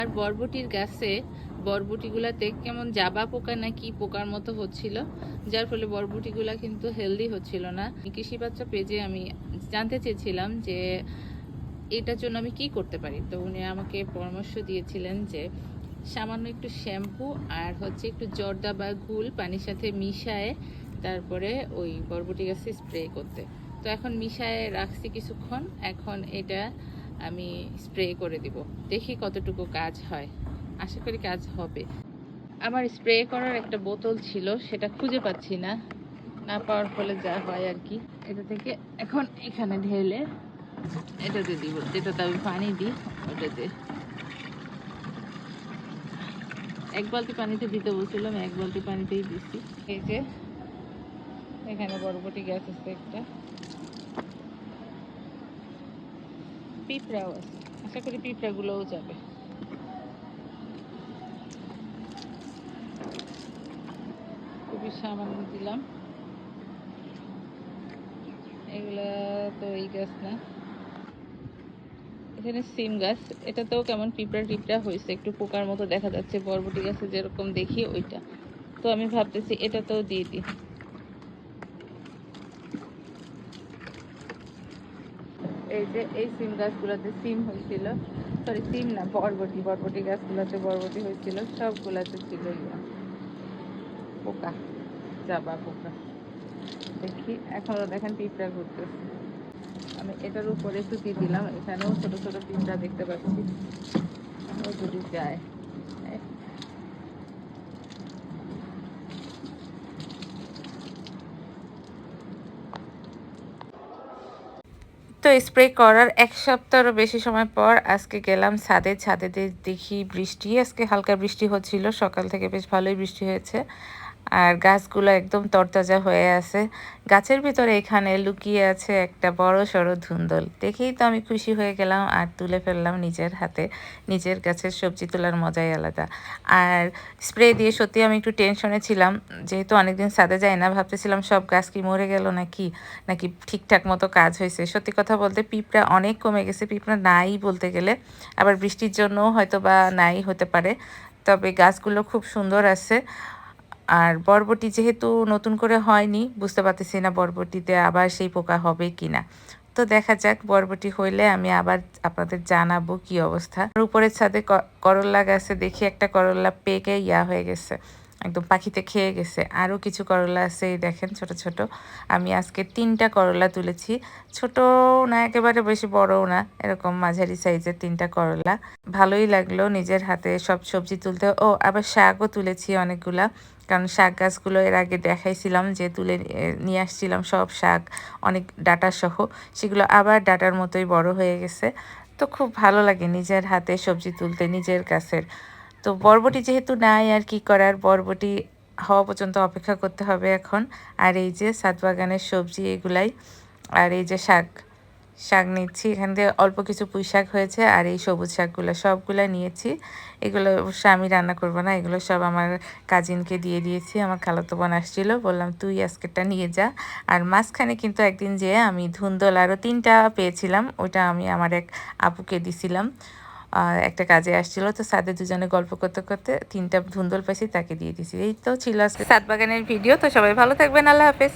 আর বরবটির গাছে বরবটিগুলাতে কেমন জাবা পোকা না কি পোকার মতো হচ্ছিল, যার ফলে বরবটিগুলা কিন্তু হেলদি হচ্ছিল না। কৃষি বাচ্চা পেজে আমি জানতে চেয়েছিলাম যে এটার জন্য আমি কি করতে পারি। তো উনি আমাকে পরামর্শ দিয়েছিলেন যে সামান্য একটু শ্যাম্পু আর হচ্ছে একটু জর্দা বা গুল পানির সাথে মিশায়ে তারপরে ওই বরবটি গাছে স্প্রে করতে। তো এখন মিশায়ে রাখছি কিছুক্ষণ, এখন এটা আমি স্প্রে করে দিব, দেখি কতটুকু কাজ হয়। আশা করি কাজ হবে। আমার স্প্রে করার একটা বোতল ছিল, সেটা খুঁজে পাচ্ছি না, না পাওয়ার ফলে যা হয় আর কি। এটা থেকে এখন এখানে ঢেলে এটাতে দিব, যেটাতে আমি পানি দিই ওটাতে। এক বালতি পানিতে দিতে বলছিলাম, এক বালতি পানিতেই দিচ্ছি। এই যে এখানে বরবটি গাছ আছে একটা, পিঁপড়াও আছে, আশা করি পিঁপড়াগুলোও যাবে। খুবই সামান্য দিলাম। এগুলা তো এই গাছ না, এখানে সিম গাছ, এটাতেও কেমন পিঁপড়া টিপড়া হয়েছে, একটু পোকার মতো দেখা যাচ্ছে বরবটি গাছে যেরকম দেখি ওইটা। তো আমি ভাবতেছি এটাতেও দিয়ে দিই। এই যে এই সিম গাছগুলোতে সিম হয়েছিল, সরি সিম না, বরবটি, বরবটি গাছগুলোতে বরবটি হয়েছিল, সবগুলাতে ছিল পোকা, জাবা পোকা। দেখি এখনো দেখেন পিঁপড়া ঘুরতেছে। আমি এটার উপরে একটু দিয়ে দিলাম, এখানেও ছোট ছোট পিঁপড়া দেখতে পাচ্ছি, ও যদি যায়। তো স্প্রে করার এক সপ্তাহেরও বেশি সময় পর আজকে গেলাম ছাদে। ছাদে দেখি বৃষ্টি, আজকে হালকা বৃষ্টি হচ্ছিল, সকাল থেকে বেশ ভালোই বৃষ্টি হয়েছে। আর গাছগুলো একদম তরতাজা হয়ে আছে। গাছের ভিতরে এখানে লুকিয়ে আছে একটা বড় সড়ো ধুন্দল। দেখেই তো আমি খুশি হয়ে গেলাম আর তুলে ফেললাম নিজের হাতে। নিজের গাছের সবজি তোলার মজাই আলাদা। আর স্প্রে দিয়ে সত্যি আমি একটু টেনশনে ছিলাম, যেহেতু অনেকদিন ছাদে যাই না, ভাবতেছিলাম সব গাছ কি মরে গেল নাকি, নাকি ঠিকঠাক মতো কাজ হয়েছে। সত্যি কথা বলতে পিঁপড়া অনেক কমে গেছে, পিঁপড়া নাই বলতে গেলে, আবার বৃষ্টির জন্য হয়তো বা নাই হতে পারে। তবে গাছগুলো খুব সুন্দর আছে। আর বরবটি যেহেতু নতুন করে হয়নি, বুঝতে পারতেছি না বরবটিতে আবার সেই পোকা হবে কিনা। তো দেখা যাক, বরবটি হইলে আমি আবার আপনাদের জানাবো কি অবস্থা। উপরের ছাদে করল্লা গাছে দেখি একটা করল্লা পেকে হয়ে গেছে, একদম পাখিতে খেয়ে গেছে। আরও কিছু করলা আছে, এই দেখেন ছোট ছোট। আমি আজকে 3টা করলা তুলেছি, ছোট না একেবারে বেশি বড়ও না, এরকম মাঝারি সাইজের 3টা করলা। ভালোই লাগলো নিজের হাতে সব সবজি তুলতে। ও আবার শাকও তুলেছি অনেকগুলা, কারণ শাক গাছগুলো এর আগে দেখাইছিলাম যে তুলে নিয়ে আসছিলাম সব শাক, অনেক ডাটা সহ, সেগুলো আবার ডাটার মতোই বড় হয়ে গেছে। তো খুব ভালো লাগে নিজের হাতে সবজি তুলতে, নিজের গাছের। তো বরবটি যেহেতু নাই, আর কি করার, বরবটি হওয়া পর্যন্ত অপেক্ষা করতে হবে এখন। আর এই যে ছাদ বাগানের সবজি এগুলাই, আর এই যে শাক, শাক নিচ্ছি এখান থেকে, অল্প কিছু পুঁই শাক হয়েছে, আর এই সবুজ শাকগুলো সবগুলো নিয়েছি। এগুলো অবশ্য আমি রান্না করব না, এগুলো সব আমার কাজিনকে দিয়ে দিয়েছি। আমার খালাতো বোন আসছিল, বললাম তুই আজকেরটা নিয়ে যা। আর মাঝখানে কিন্তু একদিন যেয়ে আমি ধুন্দল আরও 3টা পেয়েছিলাম, ওইটা আমি আমার এক আপুকে দিছিলাম, একটা কাজে আসছিল। তো ছাদে দুজনে গল্প করতে করতে 3টা ধুন্দল পাইছি, তাকে দিয়ে দিছি। এই তো ছিল আজকে ছাদ বাগানের ভিডিও। তো সবাই ভালো থাকবেন, আল্লাহ হাফেজ।